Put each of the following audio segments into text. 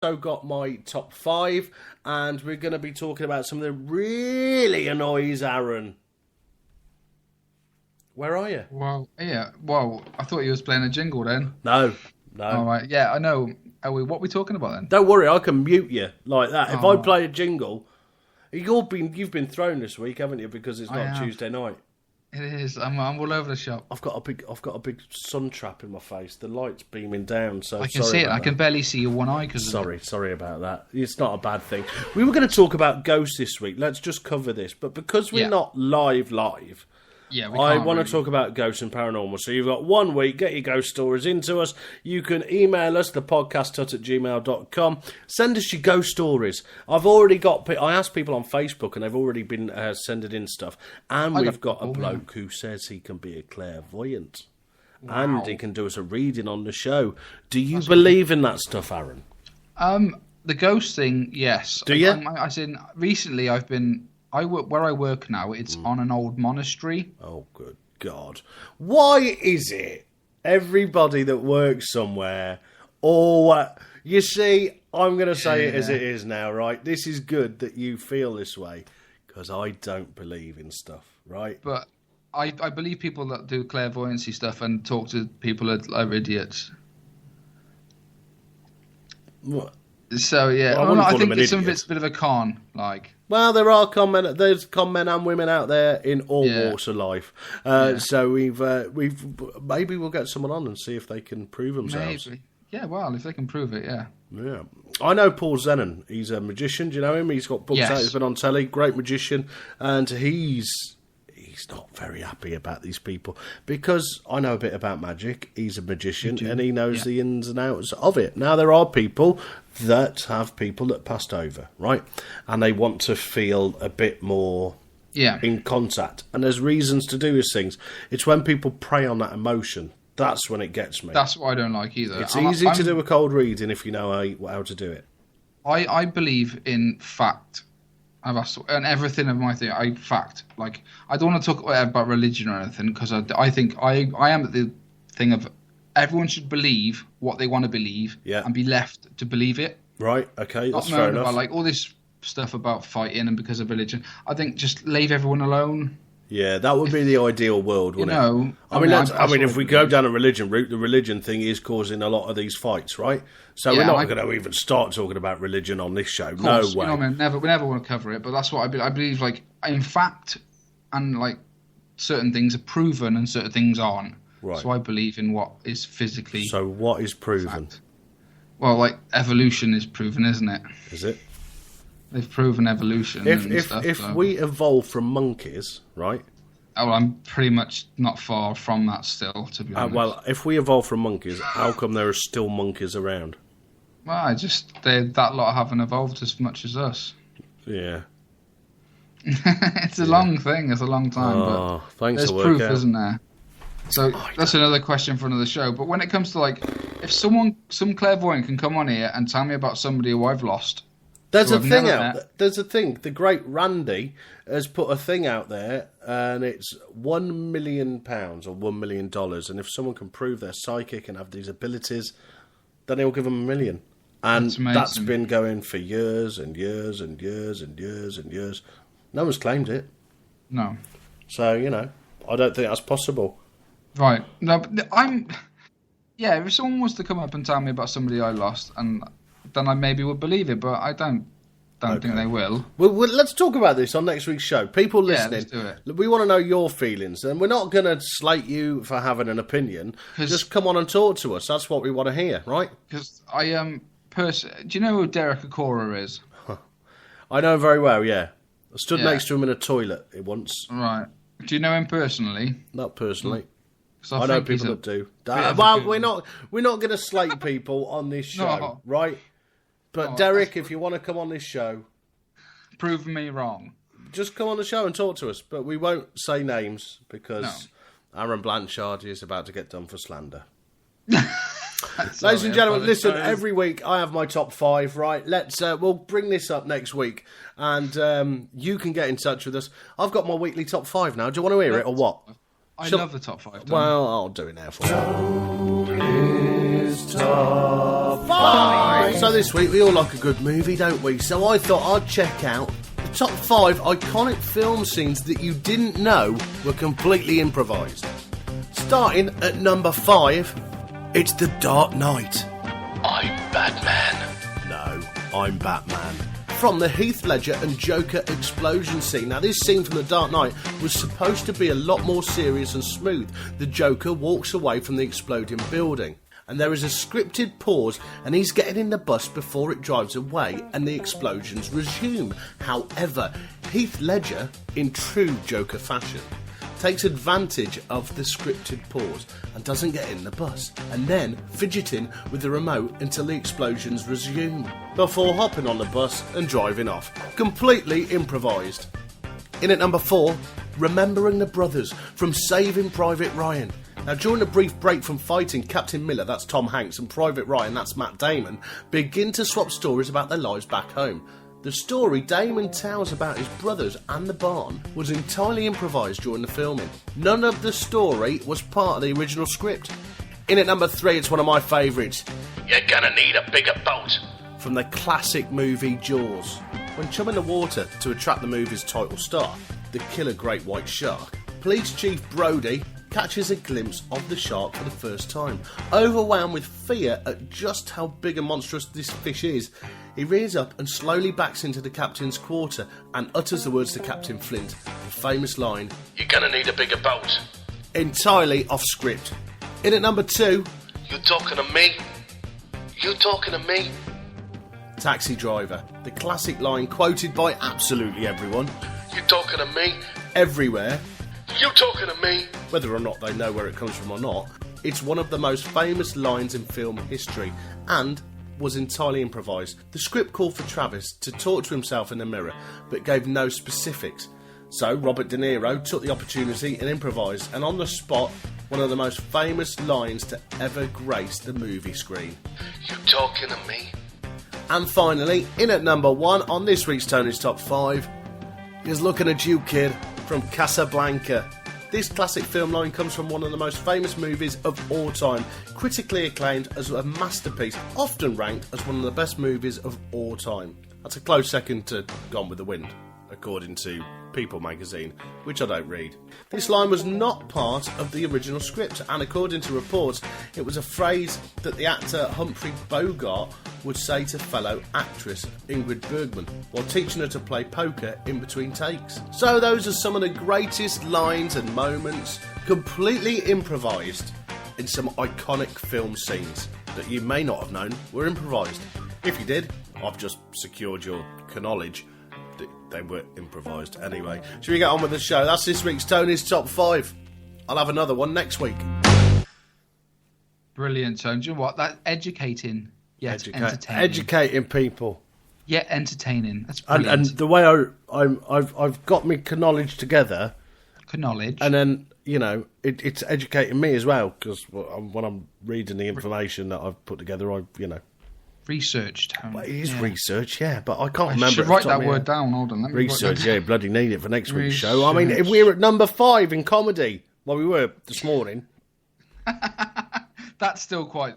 also got my top 5, and we're going to be talking about something that really annoys Aaron. Where are you? Well, yeah. Well, I thought you was playing a jingle then. No. All right. Yeah, I know. What are we talking about then? Don't worry, I can mute you like that. If I play a jingle, you've been thrown this week, haven't you? Because it's not Tuesday night. It is. I'm all over the shop. I've got a big sun trap in my face. The light's beaming down, so I can see it. I can barely see your one eye because. Sorry about that. It's not a bad thing. We were going to talk about ghosts this week. Let's just cover this, but because we're not live. Yeah, I want to talk about ghosts and paranormal. So you've got 1 week, get your ghost stories into us. You can email us, thepodcasthut@gmail.com. Send us your ghost stories. I asked people on Facebook and they've already been sending in stuff. And we've got a bloke who says he can be a clairvoyant. Wow. And he can do us a reading on the show. Do you believe in that stuff, Aaron? The ghost thing, yes. Do you? Recently where I work now, it's on an old monastery. Oh, good God. Why is it everybody that works somewhere, you see, I'm going to say it as it is now, right? This is good that you feel this way, because I don't believe in stuff, right? But I believe people that do clairvoyancy stuff and talk to people are idiots. What? So, yeah. I think it's a bit of a con, like... Well, there's con men and women out there in all walks of life. So maybe we'll get someone on and see if they can prove themselves. Maybe. Yeah, well, if they can prove it, yeah. Yeah. I know Paul Zenon. He's a magician. Do you know him? He's got books out. He's been on telly. Great magician. And he's not very happy about these people because I know a bit about magic. He's a magician and he knows the ins and outs of it. Now, there are people that have people that passed over, right? And they want to feel a bit more in contact. And there's reasons to do these things. It's when people prey on that emotion. That's when it gets me. That's what I don't like either. It's easy to do a cold reading if you know how to do it. I believe in fact. And everything of my thing, fact. Like, I don't want to talk about religion or anything because I think I am at the thing of everyone should believe what they want to believe and be left to believe it. Right, okay, that's fair enough. About, like, all this stuff about fighting and because of religion. I think just leave everyone alone. Yeah, that would be the ideal world, wouldn't it? I mean, if we go down a religion route, the religion thing is causing a lot of these fights, right? So we're not going to even start talking about religion on this show. No way. You know, we never want to cover it, but that's what I believe. I believe, like, in fact, and like certain things are proven and certain things aren't. Right. So I believe in what is physically. So what is proven? Fact. Well, like evolution is proven, isn't it? Is it? They've proven evolution. If we evolve from monkeys, right? Oh, I'm pretty much not far from that still, to be honest. Well, if we evolve from monkeys, how come there are still monkeys around? Well, that lot haven't evolved as much as us. Yeah. It's a long thing. It's a long time. But thanks. There's proof, isn't there? So that's another question for another show. But when it comes to, like, if some clairvoyant can come on here and tell me about somebody who I've lost. There's a thing out there. There's a thing. The great Randy has put a thing out there, and it's £1 million or $1 million. And if someone can prove they're psychic and have these abilities, then he'll give them $1 million. And that's been going for years and years and years and years and years. No one's claimed it. No. So, I don't think that's possible. Right. No, but if someone was to come up and tell me about somebody I lost, and then I maybe would believe it, but I don't think they will. Well, let's talk about this on next week's show. People listening, let's do it. We want to know your feelings, and we're not going to slate you for having an opinion. Just come on and talk to us. That's what we want to hear, right? Because do you know who Derek Akora is? I know him very well, yeah. I stood next to him in a toilet once. Right. Do you know him personally? Not personally. I know people that do. We're not going to slate people on this show, right? But Derek, if you want to come on this show, prove me wrong. Just come on the show and talk to us. But we won't say names because Aaron Blanchard is about to get done for slander. Ladies and gentlemen, listen. Every week I have my top 5. Right? We'll bring this up next week, and you can get in touch with us. I've got my weekly top 5 now. Do you want to hear it or what? I love the top 5. Well, I'll do it now for you. Tony's Top 5. So this week we all like a good movie, don't we? So I thought I'd check out the top 5 iconic film scenes that you didn't know were completely improvised. Starting at number 5, it's The Dark Knight. I'm Batman. No, I'm Batman. From the Heath Ledger and Joker explosion scene. Now, this scene from The Dark Knight was supposed to be a lot more serious and smooth. The Joker walks away from the exploding building, and there is a scripted pause, and he's getting in the bus before it drives away, and the explosions resume. However, Heath Ledger, in true Joker fashion, takes advantage of the scripted pause and doesn't get in the bus, and then fidgeting with the remote until the explosions resume, before hopping on the bus and driving off. Completely improvised. In at number 4, remembering the brothers from Saving Private Ryan. Now, during a brief break from fighting, Captain Miller, that's Tom Hanks, and Private Ryan, that's Matt Damon, begin to swap stories about their lives back home. The story Damon tells about his brothers and the barn was entirely improvised during the filming. None of the story was part of the original script. In at number 3, it's one of my favourites. You're gonna need a bigger boat. From the classic movie Jaws. When chumming the water to attract the movie's title star, the killer great white shark, Police Chief Brody catches a glimpse of the shark for the first time. Overwhelmed with fear at just how big and monstrous this fish is, he rears up and slowly backs into the captain's quarter and utters the words to Captain Flint, the famous line, You're gonna need a bigger boat. entirely off script. In at number 2, You talking to me? You talking to me? Taxi Driver, the classic line quoted by absolutely everyone, You talking to me? everywhere, You talking to me? whether or not they know where it comes from or not. It's one of the most famous lines in film history and was entirely improvised. The script called for Travis to talk to himself in the mirror, but gave no specifics. So Robert De Niro took the opportunity and improvised, and on the spot, one of the most famous lines to ever grace the movie screen. You talking to me? And finally, in at number 1 on this week's Tony's Top 5 is Looking at You, Kid, from Casablanca. This classic film line comes from one of the most famous movies of all time, critically acclaimed as a masterpiece, often ranked as one of the best movies of all time. That's a close second to Gone with the Wind, according to People magazine, which I don't read. This line was not part of the original script, and according to reports, it was a phrase that the actor Humphrey Bogart would say to fellow actress Ingrid Bergman while teaching her to play poker in between takes. So those are some of the greatest lines and moments, completely improvised, in some iconic film scenes that you may not have known were improvised. If you did, I've just secured your knowledge. They were improvised anyway. Should we get on with the show? That's this week's Tony's Top 5. I'll have another one next week. Brilliant, Tony. Do you know what? That's educating, yet entertaining. Educating people. Yet entertaining. That's brilliant. And the way I've got my knowledge together. Knowledge. And then, you know, it's educating me as well, because when I'm reading the information that I've put together, Researched. Well, it is research, yeah, but I can't remember. I should write that word down. Hold on. Let me research, yeah, bloody need it for next week's show. I mean, if we're at number 5 in comedy, well, we were this morning. That's still quite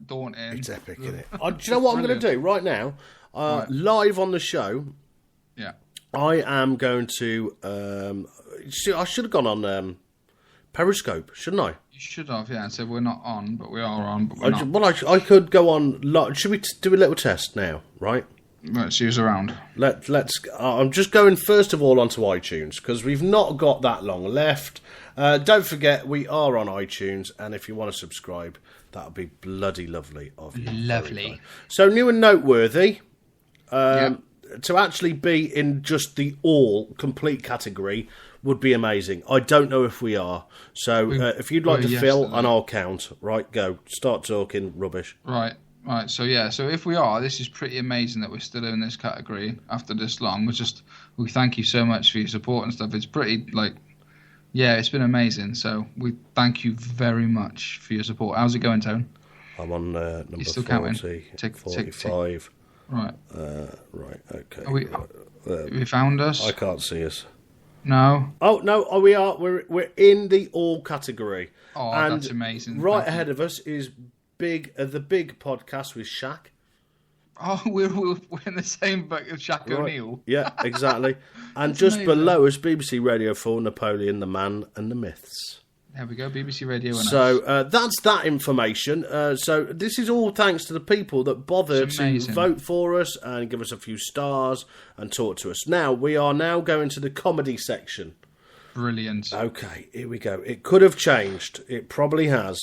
daunting. It's epic, isn't it? Do you know what I'm going to do right now? Live on the show. Yeah. I am going to. I should have gone on Periscope, shouldn't I? You should have, yeah. So we're not on, but we are on. But we're not. Well, I could go on. Should we do a little test now? Right. Let's use around. Let's. I'm just going first of all onto iTunes because we've not got that long left. Don't forget we are on iTunes, and if you want to subscribe, that would be bloody lovely of you. Lovely. So new and noteworthy. To actually be in just the all complete category would be amazing. I don't know if we are. So if you'd like to fill, and I'll count. Right, go. Start talking rubbish. Right. So if we are, this is pretty amazing that we're still in this category after this long. We thank you so much for your support and stuff. It's pretty it's been amazing. So we thank you very much for your support. How's it going, Tone? I'm on number 40, 45. Right. Right, okay. Have we found us? I can't see us. No. Oh, no, we are. We're in the all category. Oh, and that's amazing. Right ahead of us is the big podcast with Shaq. Oh, we're in the same book as Shaq O'Neal. Yeah, exactly. And just amazing. below us, BBC Radio 4, Napoleon, the Man and the Myths. There we go, BBC Radio. So that's that information. So this is all thanks to the people that bothered to vote for us and give us a few stars and talk to us. Now, we are now going to the comedy section. Brilliant. Okay, here we go. It could have changed. It probably has.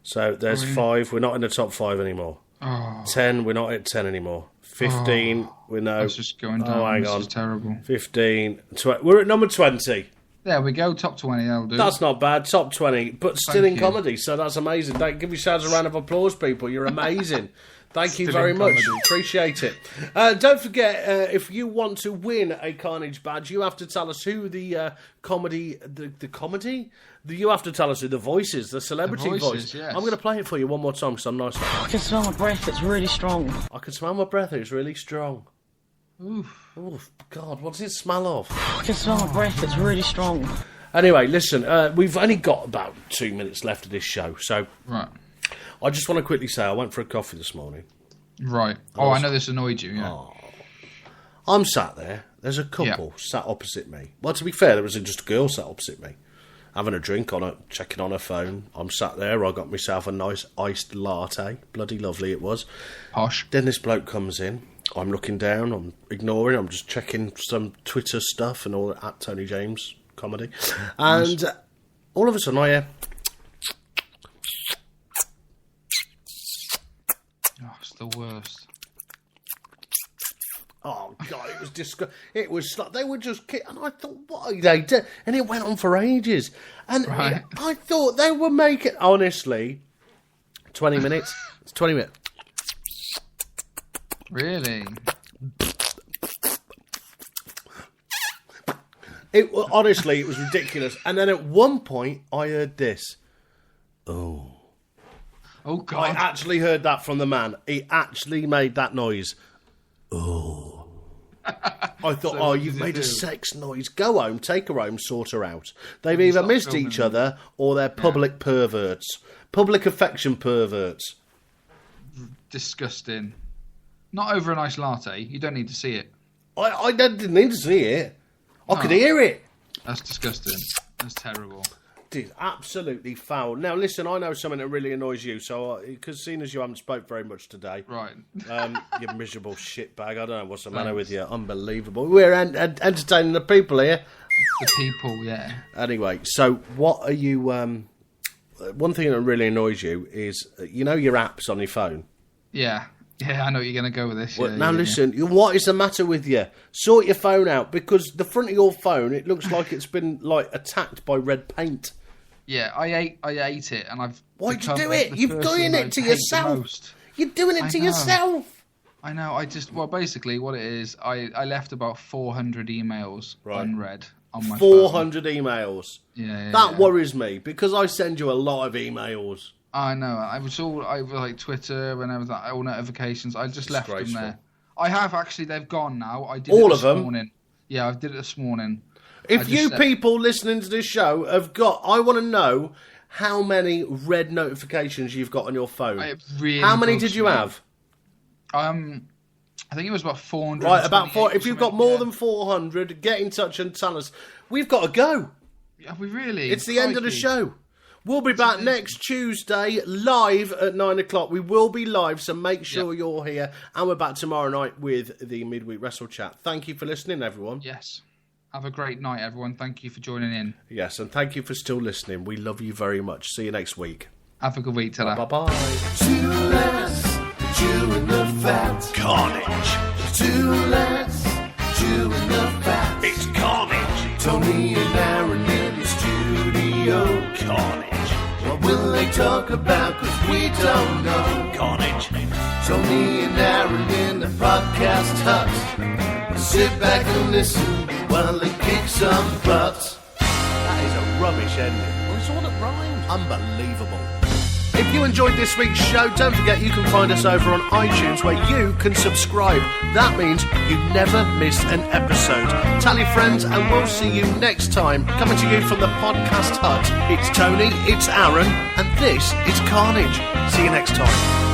So there's 5. We're not in the top 5 anymore. 10, we're not at 10 anymore. 15, we know. It's just going down. Hang this on. is terrible. 15, 20. We're at number 20. There we go, top 20, that'll do. That's not bad, top 20, but still in comedy, so that's amazing. Give yourselves a round of applause, people. You're amazing. Thank you very much. Appreciate it. Don't forget, if you want to win a Carnage badge, you have to tell us who the comedy... You have to tell us who the voice is, the celebrity voice. Yes. I'm going to play it for you one more time because I'm nice. I can smell my breath, it's really strong. I can smell my breath, it's really strong. Oof. Oh, God, what's it smell of? I can smell my breath, it's really strong. Anyway, listen, we've only got about 2 minutes left of this show, so... Right. I just want to quickly say I went for a coffee this morning. Right. I know this annoyed you, yeah. Oh. I'm sat there. There's a couple sat opposite me. Well, to be fair, there was just a girl sat opposite me, having a drink checking on her phone. I'm sat there. I got myself a nice iced latte. Bloody lovely it was. Posh. Then this bloke comes in. I'm looking down. I'm ignoring. I'm just checking some Twitter stuff and all that at Tony James comedy. And all of a sudden I hear... Oh, it's the worst. Oh, God, it was disgusting. It was like they were just... And I thought, what are they doing? And it went on for ages. And I thought they were making... Honestly, 20 minutes. It's 20 minutes. Really? Honestly, it was ridiculous. And then at one point, I heard this. Oh. Oh, God. I actually heard that from the man. He actually made that noise. Oh. I thought, you've made a sex noise. Go home, take her home, sort her out. They've either missed each other or they're public perverts. Public affection perverts. Disgusting. Not over a nice latte. You don't need to see it. I didn't need to see it. I could hear it. That's disgusting. That's terrible. Dude, absolutely foul. Now, listen, I know something that really annoys you, so because seeing as you haven't spoke very much today, right? You miserable shitbag. I don't know what's the matter with you. Unbelievable. We're entertaining the people here. The people, yeah. Anyway, so what are you? One thing that really annoys you is your apps on your phone. Yeah. Yeah, I know you're going to go with this. Well, now listen, what is the matter with you? Sort your phone out, because the front of your phone, it looks like it's been attacked by red paint. Yeah, I ate it, and I've. Why'd you do it? You're doing it to yourself. You're doing it to yourself. I know. Basically, what it is, I left about 400 emails unread on my 400 emails. Yeah. That worries me, because I send you a lot of emails. I know. I was all over like Twitter and everything, all notifications. I just left them there. I have actually. They've gone now. I did all it this morning. Yeah, I did it this morning. If you people listening to this show have got, I want to know how many red notifications you've got on your phone. How many did you have? I think it was about 400. Right, about 4. If you've got more than 400, get in touch and tell us. We've got to go. Have we really? It's the end of the show. We'll be back next Tuesday, live at 9 o'clock. We will be live, so make sure you're here. And we're back tomorrow night with the Midweek Wrestle Chat. Thank you for listening, everyone. Yes. Have a great night, everyone. Thank you for joining in. Yes, and thank you for still listening. We love you very much. See you next week. Have a good week. Ta-da. Bye-bye. Two lads, chewing the fat. Carnage. Two lads, chewing the fat. It's Carnage. Tony and Aaron in the studio. Carnage. What will they talk about? 'Cause we don't know. Carnage. Tony and Aaron in the podcast hut. Sit back and listen while they kick some butts. That is a rubbish ending. Well, it's all that rhymes. Unbelievable. If you enjoyed this week's show, don't forget you can find us over on iTunes where you can subscribe. That means you never miss an episode. Tell your friends and we'll see you next time. Coming to you from the Podcast Hut, it's Tony, it's Aaron, and this is Carnage. See you next time.